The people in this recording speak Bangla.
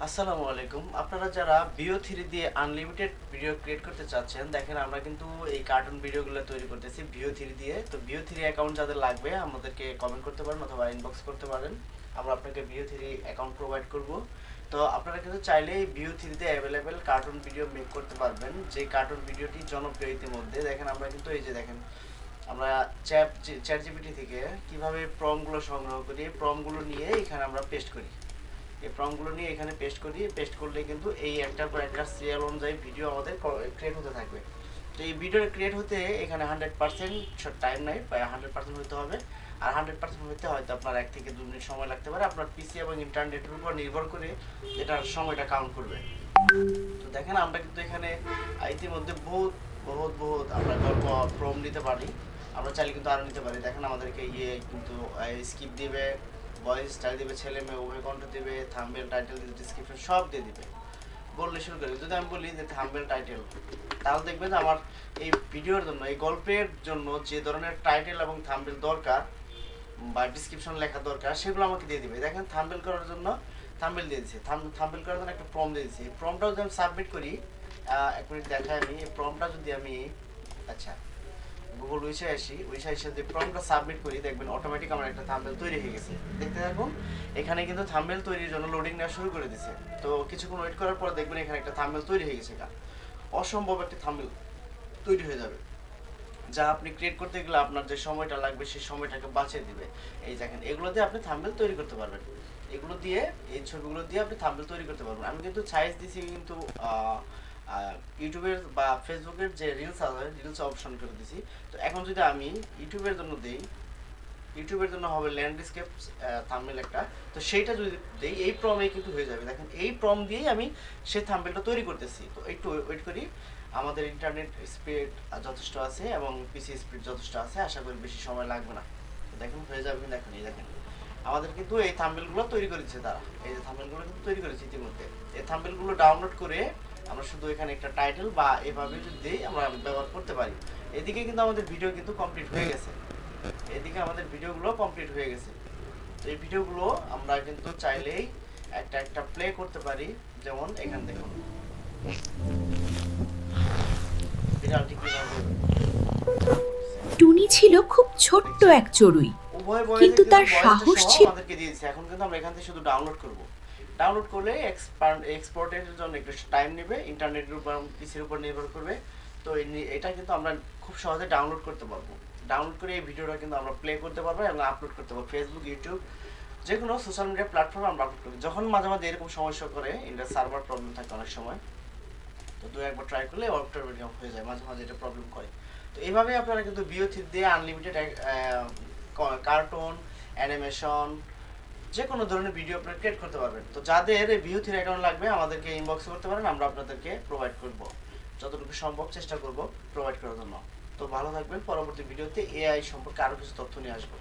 আসসালামু আলাইকুম। আপনারা যারা ভিও3 দিয়ে আনলিমিটেড ভিডিও ক্রিয়েট করতে চাচ্ছেন, দেখেন আমরা কিন্তু এই কার্টুন ভিডিওগুলো তৈরি করতেছি ভিও3 দিয়ে। তো ভিও3 অ্যাকাউন্ট যাদের লাগবে আমাদেরকে কমেন্ট করতে পারেন অথবা ইনবক্স করতে পারেন। আমরা আপনাকে ভিও3 অ্যাকাউন্ট প্রোভাইড করব। তো আপনারা কিন্তু চাইলে ভিও3 তে অ্যাভেলেবেল কার্টুন ভিডিও মেক করতে পারবেন। যে কার্টুন ভিডিওটি জনপ্রিয় ইতিমধ্যে, দেখেন আমরা কিন্তু এই যে দেখেন আমরা চ্যাট জিপিটি থেকে কিভাবে প্রম্পটগুলো সংগ্রহ করি, প্রম্পটগুলো নিয়ে এখানে আমরা পেস্ট করি। এই প্রম্পটগুলো নিয়ে এখানে পেস্ট করি, পেস্ট করলে কিন্তু এই একটার পর একটা সিরিয়াল অনুযায়ী ভিডিও আমাদের ক্রিয়েট হতে থাকবে। তো এই ভিডিও ক্রিয়েট হতে এখানে 100% টাইম নাই, প্রায় 100% হতে হবে। আর 100% হতে হয়তো আপনার 1 থেকে 2 মিনিট সময় লাগতে পারে। আপনার পিসি এবং ইন্টারনেটের উপর নির্ভর করে এটার সময়টা কাউন্ট করবে। তো দেখেন আমরা কিন্তু এখানে ইতিমধ্যে বহুত বহুত বহুত আমরা গল্প প্রম নিতে পারি। আমরা চাইলে কিন্তু আরও নিতে পারি। দেখেন আমাদেরকে কিন্তু স্কিপ দিবে, ভয়েস স্টাইল দিবে, ছেলে মেয়ে উভয় কণ্ঠ দিবে, থাম্বনেল টাইটেল দিবে, ডিসক্রিপশন সব দিয়ে দিবে। বললে শুরু করি, যদি আমি বলি যে থাম্বনেল টাইটেল, তাহলে দেখবেন আমার এই ভিডিওর জন্য, এই গল্পের জন্য যে ধরনের টাইটেল এবং থাম্বনেল দরকার বা ডিসক্রিপশন লেখা দরকার সেগুলো আমাকে দিয়ে দিবে। দেখেন থাম্বনেল করার জন্য থাম্বনেল দিয়ে দিচ্ছে, থাম্বনেল করার জন্য একটা প্রম্পট দিয়ে দিচ্ছি। এই প্রম্পটটাও যদি আমি সাবমিট করি, এক মিনিট দেখাই আমি এই প্রম্পটটা যদি আমি আচ্ছা গুগল উইসে আসি, উইসে এসে যদি প্রম্পটটা সাবমিট করি, দেখবেন অটোমেটিক আমার একটা থাম্বনেল তৈরি হয়ে গেছে। দেখতে থাকুন, এখানে কিন্তু থাম্বনেল তৈরির জন্য লোডিং নেওয়া শুরু করে দিয়েছে। তো কিছুক্ষণ ওয়েট করার পর দেখবেন এখানে একটা থাম্বনেল তৈরি হয়ে গেছে। অসম্ভব একটা থাম্বনেল তৈরি হয়ে যাবে, যা আপনি ক্রিয়েট করতে গেলে আপনার যে সময়টা লাগবে সেই সময়টাকে বাঁচিয়ে দিবে। এই দেখেন এগুলো দিয়ে আপনি থাম্বনেল তৈরি করতে পারবেন। এগুলো দিয়ে, এই ছবিগুলো দিয়ে আপনি থাম্বনেল তৈরি করতে পারবেন। আমি কিন্তু সাইজ দিছি কিন্তু ইউটিউবের বা ফেসবুকের যে রিলস আছে, রিলস অপশন করে দিছি। তো এখন যদি আমি ইউটিউবের জন্য দেই, ইউটিউবের জন্য হবে ল্যান্ডস্কেপ থাম্বনেল একটা। তো সেইটা যদি দেই এই প্রমে কিন্তু হয়ে যাবে। দেখেন এই প্রম দিয়েই আমি সেই থাম্বনেলটা তৈরি করতেছি। তো একটু ওয়েট করি, আমাদের ইন্টারনেট স্পিড যথেষ্ট আছে এবং পিসি স্পিড যথেষ্ট আছে, আশা করি বেশি সময় লাগবে না। তো দেখুন হয়ে যাবে। দেখুন এই দেখেন আমাদের কিন্তু এই থাম্বনেলগুলো তৈরি করেছে তারা। এই যে থাম্বনেলগুলো কিন্তু তৈরি করেছে ইতিমধ্যে। এই থাম্বনেলগুলো ডাউনলোড করে আমরা শুধু এখানে একটা টাইটেল বা এভাবে যদি দিই আমরা ব্যবহার করতে পারি। এদিকে কিন্তু আমাদের ভিডিও কিন্তু কমপ্লিট হয়ে গেছে। এদিকে আমাদের ভিডিওগুলো কমপ্লিট হয়ে গেছে। তো এই ভিডিওগুলো আমরা কিন্তু চাইলেই একটা একটা প্লে করতে পারি। যেমন এখান দেখুন বিড়ালটি কিভাবে টুনি ছিল খুব ছোট্ট দেখছেন, এক চড়ুই, উভয় বয়সে কিন্তু কিন্তু তার ভয়েসটা সাহস সহ ছিল। আমাদেরকে দিয়ে দিচ্ছে। এখন কিন্তু আমরা এখান থেকে শুধু ডাউনলোড করব। ডাউনলোড করলে এক্সপোর্টের জন্য একটু টাইম নেবে, ইন্টারনেটের উপর পিসির উপর নির্ভর করবে। তো এটা কিন্তু আমরা খুব সহজে ডাউনলোড করতে পারবো। ডাউনলোড করে এই ভিডিওটা কিন্তু আমরা প্লে করতে পারবো এবং আপলোড করতে পারবো ফেসবুক, ইউটিউব, যে কোনো সোশ্যাল মিডিয়া প্ল্যাটফর্মে আমরা আপলোড করি। যখন মাঝে মাঝে এরকম সমস্যা করে, ইন্টারনেট সার্ভার প্রবলেম থাকে অনেক সময়, তো দু একবার ট্রাই করলে অটোমেটিক হয়ে যায়। মাঝে মাঝে এটা প্রবলেম করে। তো এইভাবে আপনারা কিন্তু ভিও3 দিয়ে আনলিমিটেড কার্টুন, অ্যানিমেশন, যে কোনো ধরনের ভিডিও আপনারা ক্রিয়েট করতে পারবেন। তো যাদের এই ভিও3 অ্যাকাউন্ট লাগবে আমাদেরকে ইনবক্স করতে পারেন, আমরা আপনাদেরকে প্রোভাইড করব, যতটুকু সম্ভব চেষ্টা করব প্রোভাইড করার জন্য। তো ভালো থাকবেন। পরবর্তী ভিডিওতে এআই সম্পর্কে আরও কিছু তথ্য নিয়ে আসবো।